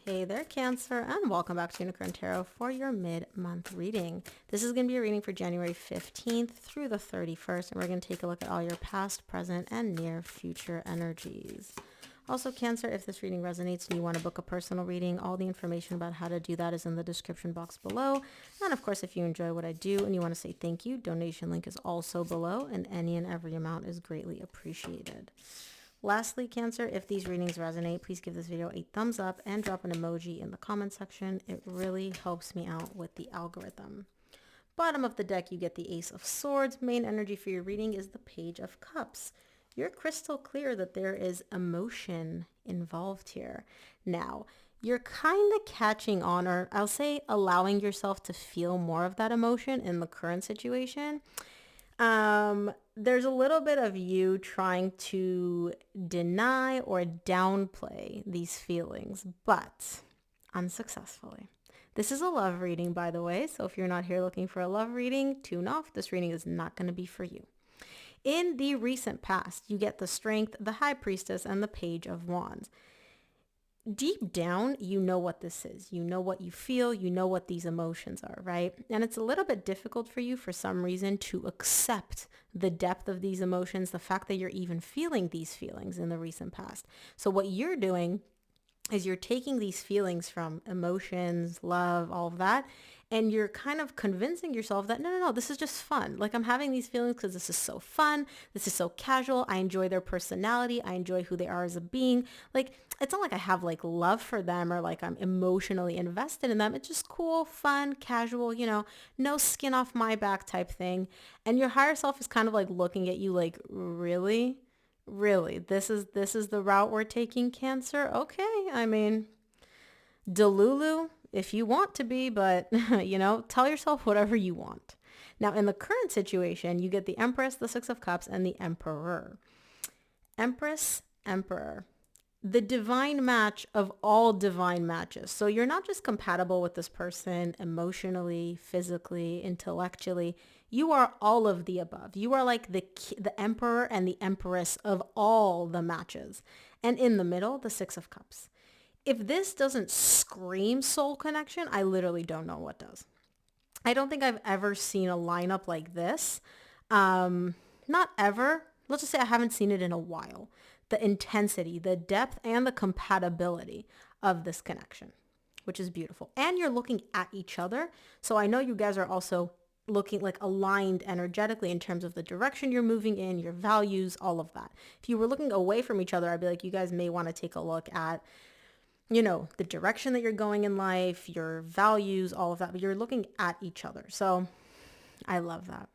Hey there, Cancer, and welcome back to Unicorn Tarot for your mid-month reading. This is going to be a reading for January 15th through the 31st, and we're going to take a look at all your past, present, and near future energies. Also, Cancer, if this reading resonates and you want to book a personal reading, all the information about how to do that is in the description box below. And of course, if you enjoy what I do and you want to say thank you, donation link is also below, and any and every amount is greatly appreciated. Lastly, Cancer, if these readings resonate, please give this video a thumbs up and drop an emoji in the comment section. It really helps me out with the algorithm. Bottom of the deck, you get the Ace of Swords. Main energy for your reading is the Page of Cups. You're crystal clear that there is emotion involved here. Now, you're kind of catching on, or I'll say allowing yourself to feel more of that emotion in the current situation. There's a little bit of you trying to deny or downplay these feelings, but unsuccessfully. This is a love reading, by the way, so if you're not here looking for a love reading, tune off. This reading is not going to be for you. In the recent past, you get the Strength, the High Priestess, and the Page of Wands. Deep down, you know what this is. You know what you feel. You know what these emotions are, right? And it's a little bit difficult for you for some reason to accept the depth of these emotions, the fact that you're even feeling these feelings in the recent past. So what you're doing is you're taking these feelings from emotions, love, all of that, and you're kind of convincing yourself that, no, this is just fun. Like, I'm having these feelings because this is so fun. This is so casual. I enjoy their personality. I enjoy who they are as a being. Like, it's not like I have like love for them or like I'm emotionally invested in them. It's just cool, fun, casual, no skin off my back type thing. And your higher self is kind of like looking at you like, really? Really? This is the route we're taking, Cancer? Okay. I mean, Delulu, if you want to be, but tell yourself whatever you want. Now, in the current situation, you get the Empress, the Six of Cups, and the Emperor. Empress, Emperor. The divine match of all divine matches. So you're not just compatible with this person emotionally, physically, intellectually. You are all of the above. You are like the emperor and the empress of all the matches. And in the middle, the Six of Cups. If this doesn't scream soul connection, I literally don't know what does. I don't think I've ever seen a lineup like this. Not ever. Let's just say I haven't seen it in a while. The intensity, the depth, and the compatibility of this connection, which is beautiful. And you're looking at each other. So I know you guys are also looking like aligned energetically in terms of the direction you're moving in, your values, all of that. If you were looking away from each other, I'd be like, you guys may want to take a look at the direction that you're going in life, your values, all of that, but you're looking at each other. So I love that.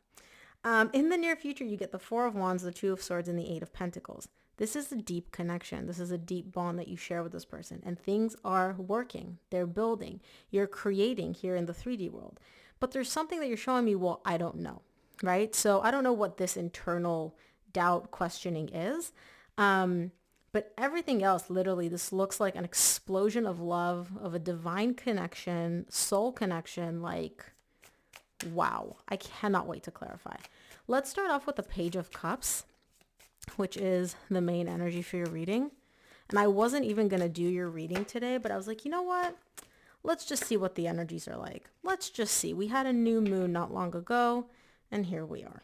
In the near future, you get the Four of Wands, the Two of Swords, and the Eight of Pentacles. This is a deep connection. This is a deep bond that you share with this person, and things are working. They're building. You're creating here in the 3D world. But there's something that you're showing me, well, I don't know, right? So I don't know what this internal doubt questioning is. But everything else, literally, this looks like an explosion of love, of a divine connection, soul connection. Like, wow, I cannot wait to clarify. Let's start off with the Page of Cups, which is the main energy for your reading. And I wasn't even going to do your reading today, but I was like, you know what? Let's just see what the energies are like. Let's just see. We had a new moon not long ago, and here we are.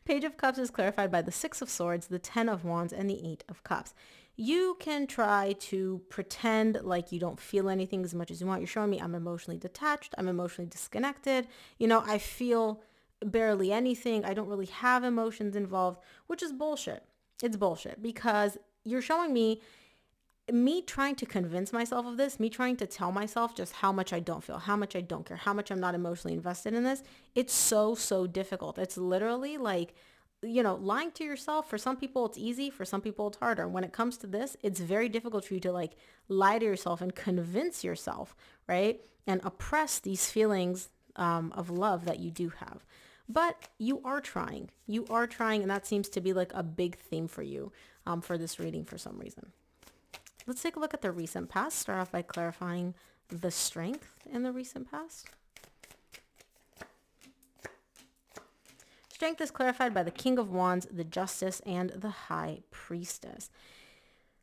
Page of Cups is clarified by the Six of Swords, the Ten of Wands, and the Eight of Cups. You can try to pretend like you don't feel anything as much as you want. You're showing me I'm emotionally detached. I'm emotionally disconnected. I feel barely anything. I don't really have emotions involved, which is bullshit. It's bullshit because you're showing me trying to convince myself of this, me trying to tell myself just how much I don't feel, how much I don't care, how much I'm not emotionally invested in this. It's so difficult. It's literally like, lying to yourself. For some people, it's easy. For some people, it's harder. When it comes to this, it's very difficult for you to like lie to yourself and convince yourself, right? And oppress these feelings of love that you do have. But you are trying. You are trying. And that seems to be like a big theme for you for this reading for some reason. Let's take a look at the recent past. Start off by clarifying the Strength in the recent past. Strength is clarified by the King of Wands, the Justice, and the High Priestess.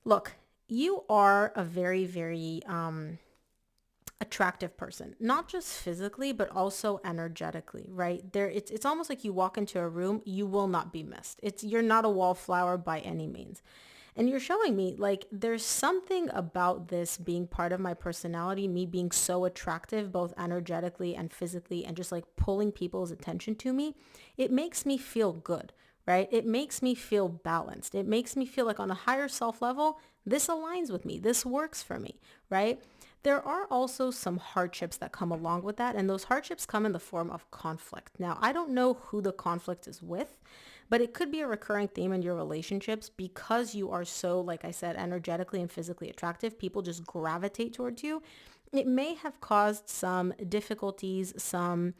Look, you are a very, very attractive person, not just physically, but also energetically, right? It's almost like you walk into a room, you will not be missed. You're not a wallflower by any means. And you're showing me like there's something about this being part of my personality, me being so attractive, both energetically and physically, and just like pulling people's attention to me. It makes me feel good, right? It makes me feel balanced. It makes me feel like on a higher self level, this aligns with me. This works for me, right? There are also some hardships that come along with that, and those hardships come in the form of conflict. Now, I don't know who the conflict is with, but it could be a recurring theme in your relationships because you are so, like I said, energetically and physically attractive. People just gravitate towards you. It may have caused some difficulties, some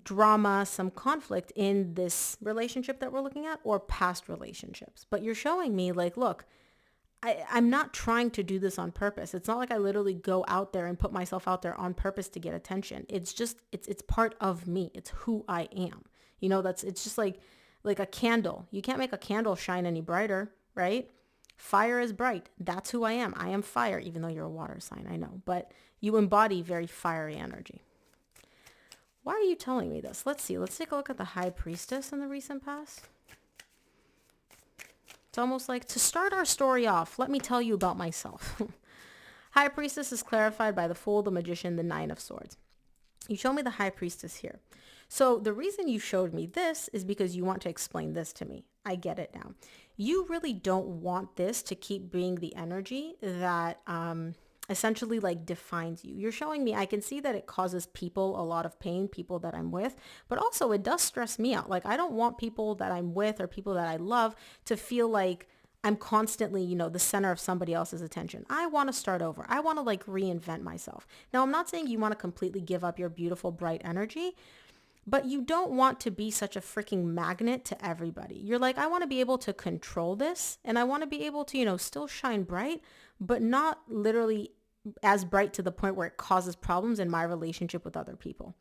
drama, some conflict in this relationship that we're looking at or past relationships. But you're showing me like, look, I'm not trying to do this on purpose. It's not like I literally go out there and put myself out there on purpose to get attention. It's part of me. It's who I am. It's just like a candle. You can't make a candle shine any brighter, right? Fire is bright. That's who I am. I am fire, even though you're a water sign, I know. But you embody very fiery energy. Why are you telling me this? Let's see. Let's take a look at the High Priestess in the recent past. It's almost like, to start our story off, let me tell you about myself. High Priestess is clarified by the Fool, the Magician, the Nine of Swords. You show me the High Priestess here. So the reason you showed me this is because you want to explain this to me. I get it now. You really don't want this to keep being the energy that essentially like defines you. You're showing me, I can see that it causes people a lot of pain, people that I'm with, but also it does stress me out. Like I don't want people that I'm with or people that I love to feel like I'm constantly, the center of somebody else's attention. I want to start over. I want to like reinvent myself. Now, I'm not saying you want to completely give up your beautiful, bright energy, but you don't want to be such a freaking magnet to everybody. You're like, I want to be able to control this and I want to be able to, still shine bright, but not literally as bright to the point where it causes problems in my relationship with other people.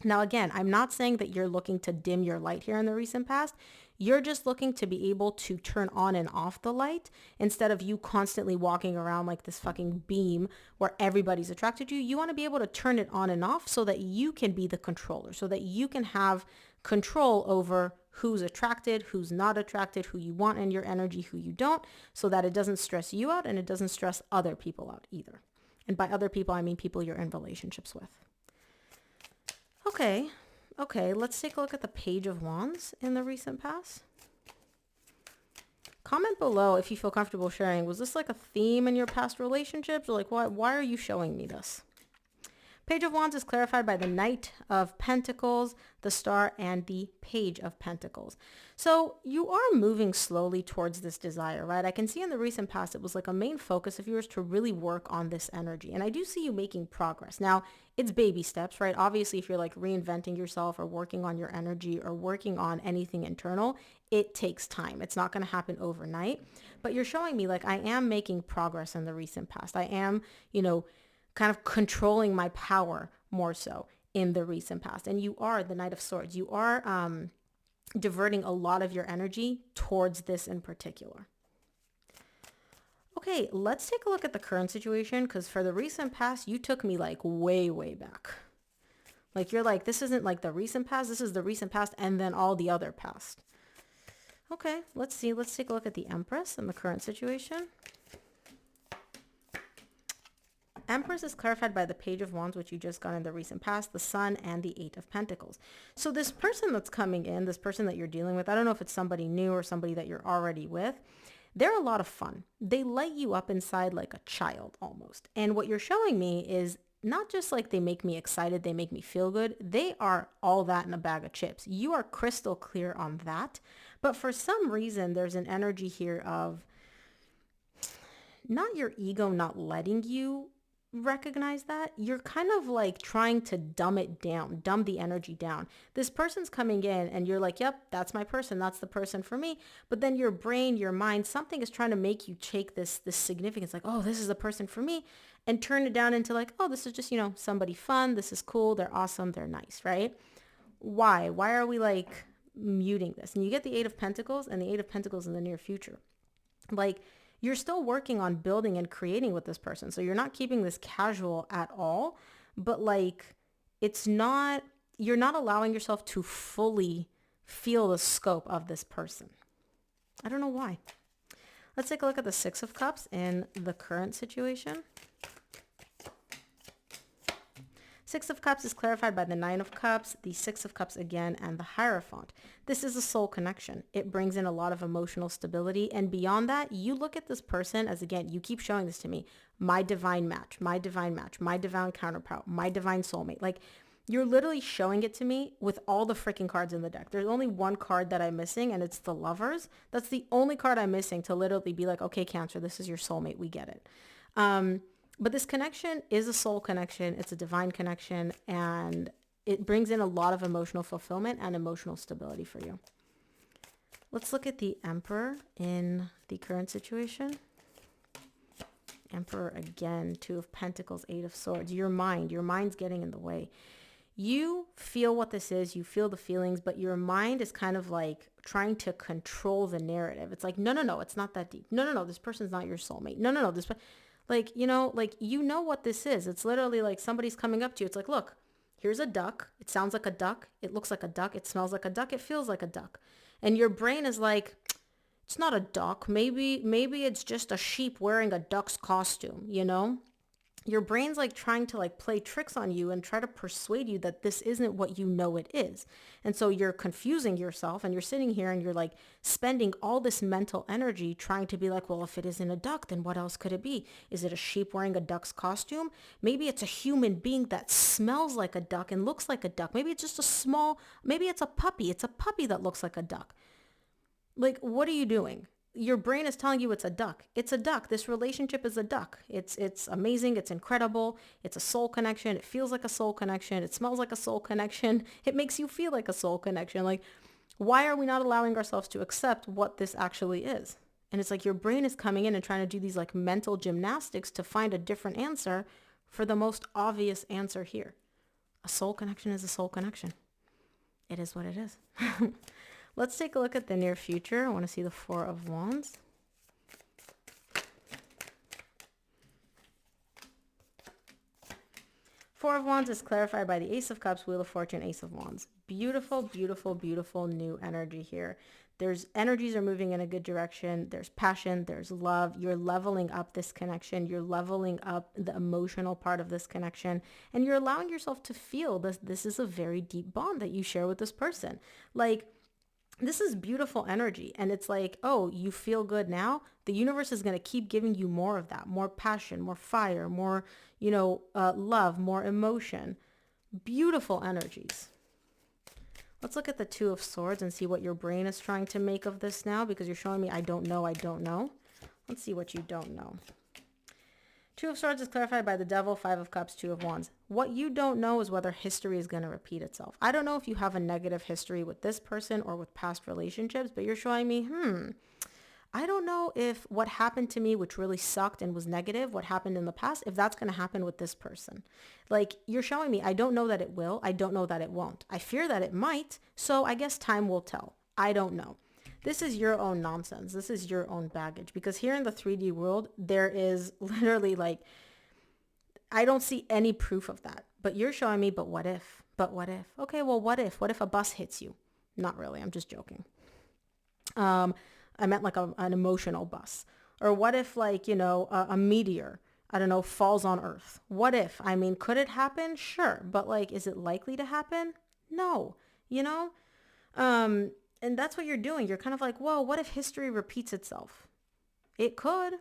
Now, again, I'm not saying that you're looking to dim your light here in the recent past. You're just looking to be able to turn on and off the light instead of you constantly walking around like this fucking beam where everybody's attracted to you. You want to be able to turn it on and off so that you can be the controller, so that you can have control over who's attracted, who's not attracted, who you want in your energy, who you don't, so that it doesn't stress you out and it doesn't stress other people out either. And by other people, I mean people you're in relationships with. Okay, let's take a look at the Page of Wands in the recent past. Comment below if you feel comfortable sharing. Was this like a theme in your past relationships? Or like, why are you showing me this? Page of Wands is clarified by the Knight of Pentacles, the Star, and the Page of Pentacles. So you are moving slowly towards this desire, right? I can see in the recent past, it was like a main focus of yours to really work on this energy. And I do see you making progress. Now, it's baby steps, right? Obviously, if you're like reinventing yourself or working on your energy or working on anything internal, it takes time. It's not going to happen overnight. But you're showing me like I am making progress in the recent past. I am, kind of controlling my power more so in the recent past. And you are the Knight of Swords. You are diverting a lot of your energy towards this in particular. Okay, let's take a look at the current situation because for the recent past, you took me like way, way back. Like you're like, this isn't like the recent past. This is the recent past and then all the other past. Okay, let's see. Let's take a look at the Empress and the current situation. Empress is clarified by the Page of Wands, which you just got in the recent past, the Sun, and the Eight of Pentacles. So this person that's coming in, this person that you're dealing with, I don't know if it's somebody new or somebody that you're already with, they're a lot of fun. They light you up inside like a child almost. And what you're showing me is not just like they make me excited, they make me feel good. They are all that in a bag of chips. You are crystal clear on that. But for some reason, there's an energy here of not your ego not letting you recognize that. You're kind of like trying to dumb it down, dumb the energy down. This person's coming in and you're like, yep, that's my person. That's the person for me. But then your brain, your mind, something is trying to make you take this significance like, oh, this is the person for me, and turn it down into like, oh, this is just, somebody fun. This is cool. They're awesome. They're nice, right? Why are we like muting this? And you get the Eight of Pentacles and the Eight of Pentacles in the near future. Like, You're still working on building and creating with this person. So you're not keeping this casual at all, but like you're not allowing yourself to fully feel the scope of this person. I don't know why. Let's take a look at the Six of Cups in the current situation. Six of Cups is clarified by the Nine of Cups, the Six of Cups again, and the Hierophant. This is a soul connection. It brings in a lot of emotional stability. And beyond that, you look at this person as, again, you keep showing this to me, my divine match, my divine match, my divine counterpart, my divine soulmate. Like, you're literally showing it to me with all the freaking cards in the deck. There's only one card that I'm missing, and it's the Lovers. That's the only card I'm missing to literally be like, okay, Cancer, this is your soulmate. We get it. But this connection is a soul connection. It's a divine connection, and it brings in a lot of emotional fulfillment and emotional stability for you. Let's look at the Emperor in the current situation. Emperor again, Two of Pentacles, Eight of Swords. Your mind's getting in the way. You feel what this is, you feel the feelings, but your mind is kind of like trying to control the narrative. It's like, no, it's not that deep. No, this person's not your soulmate. No, this like, you know what this is. It's literally like somebody's coming up to you. It's like, look, here's a duck. It sounds like a duck. It looks like a duck. It smells like a duck. It feels like a duck. And your brain is like, it's not a duck. Maybe it's just a sheep wearing a duck's costume, you know? Your brain's like trying to like play tricks on you and try to persuade you that this isn't what you know it is. And so you're confusing yourself, and you're sitting here and you're like spending all this mental energy trying to be like, well, if it isn't a duck, then what else could it be? Is it a sheep wearing a duck's costume? Maybe it's a human being that smells like a duck and looks like a duck. Maybe it's just maybe it's a puppy. It's a puppy that looks like a duck. Like, what are you doing? Your brain is telling you it's a duck. It's a duck. This relationship is a duck. It's amazing. It's incredible. It's a soul connection. It feels like a soul connection. It smells like a soul connection. It makes you feel like a soul connection. Like, why are we not allowing ourselves to accept what this actually is? And it's like your brain is coming in and trying to do these like mental gymnastics to find a different answer for the most obvious answer here. A soul connection is a soul connection. It is what it is. Let's take a look at the near future. I want to see the Four of Wands. Four of Wands is clarified by the Ace of Cups, Wheel of Fortune, Ace of Wands. Beautiful, beautiful, beautiful new energy here. There's energies are moving in a good direction. There's passion. There's love. You're leveling up this connection. You're leveling up the emotional part of this connection. And you're allowing yourself to feel this. This is a very deep bond that you share with this person. Like, this is beautiful energy. And it's like, oh, you feel good now? The universe is going to keep giving you more of that, more passion, more fire, more, love, more emotion. Beautiful energies. Let's look at the Two of Swords and see what your brain is trying to make of this now, because you're showing me, I don't know. Let's see what you don't know. Two of Swords is clarified by the Devil, Five of Cups, Two of Wands. What you don't know is whether history is going to repeat itself. I don't know if you have a negative history with this person or with past relationships, but you're showing me, I don't know if what happened to me, which really sucked and was negative, what happened in the past, if that's going to happen with this person. Like, you're showing me, I don't know that it will. I don't know that it won't. I fear that it might. So I guess time will tell. I don't know. This is your own nonsense. This is your own baggage, because here in the 3D world, there is literally like, I don't see any proof of that, but you're showing me, but what if? Okay, well, what if a bus hits you? Not really. I'm just joking. I meant like an emotional bus. Or what if like, a meteor, I don't know, falls on Earth? What if? I mean, could it happen? Sure. But like, is it likely to happen? No, and that's what you're doing. You're kind of like, whoa, what if history repeats itself? It could.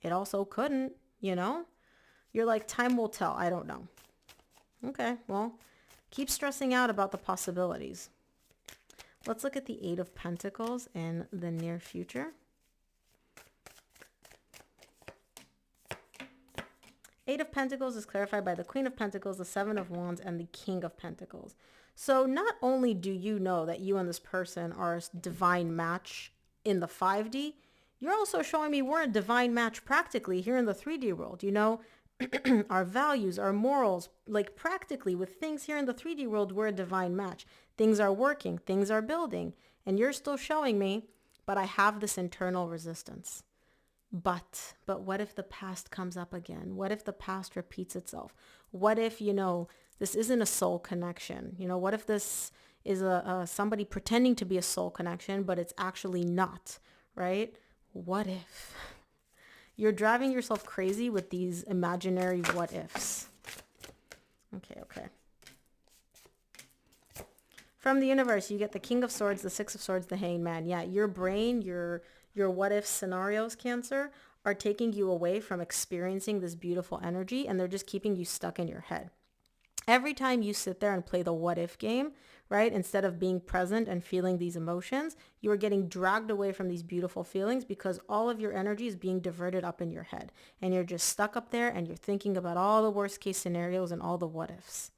It also couldn't, You're like, time will tell. I don't know. Okay, well, keep stressing out about the possibilities. Let's look at the Eight of Pentacles in the near future. Eight of Pentacles is clarified by the Queen of Pentacles, the Seven of Wands, and the King of Pentacles. So not only do you know that you and this person are a divine match in the 5D, you're also showing me we're a divine match practically here in the 3D world. Our values, our morals, like practically with things here in the 3D world, we're a divine match. Things are working, things are building, and you're still showing me, but I have this internal resistance. But what if the past comes up again? What if the past repeats itself? What if, this isn't a soul connection? What if this is somebody pretending to be a soul connection, but it's actually not, right? What if? You're driving yourself crazy with these imaginary what ifs. Okay. From the universe, you get the King of Swords, the Six of Swords, the Hanged Man. Yeah, your brain, your what if scenarios, Cancer, are taking you away from experiencing this beautiful energy, and they're just keeping you stuck in your head. Every time you sit there and play the what if game, right, instead of being present and feeling these emotions, you are getting dragged away from these beautiful feelings because all of your energy is being diverted up in your head. And you're just stuck up there and you're thinking about all the worst case scenarios and all the what ifs.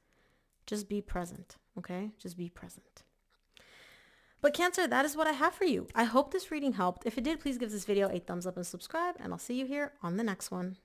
Just be present, okay? Just be present. But Cancer, that is what I have for you. I hope this reading helped. If it did, please give this video a thumbs up and subscribe, and I'll see you here on the next one.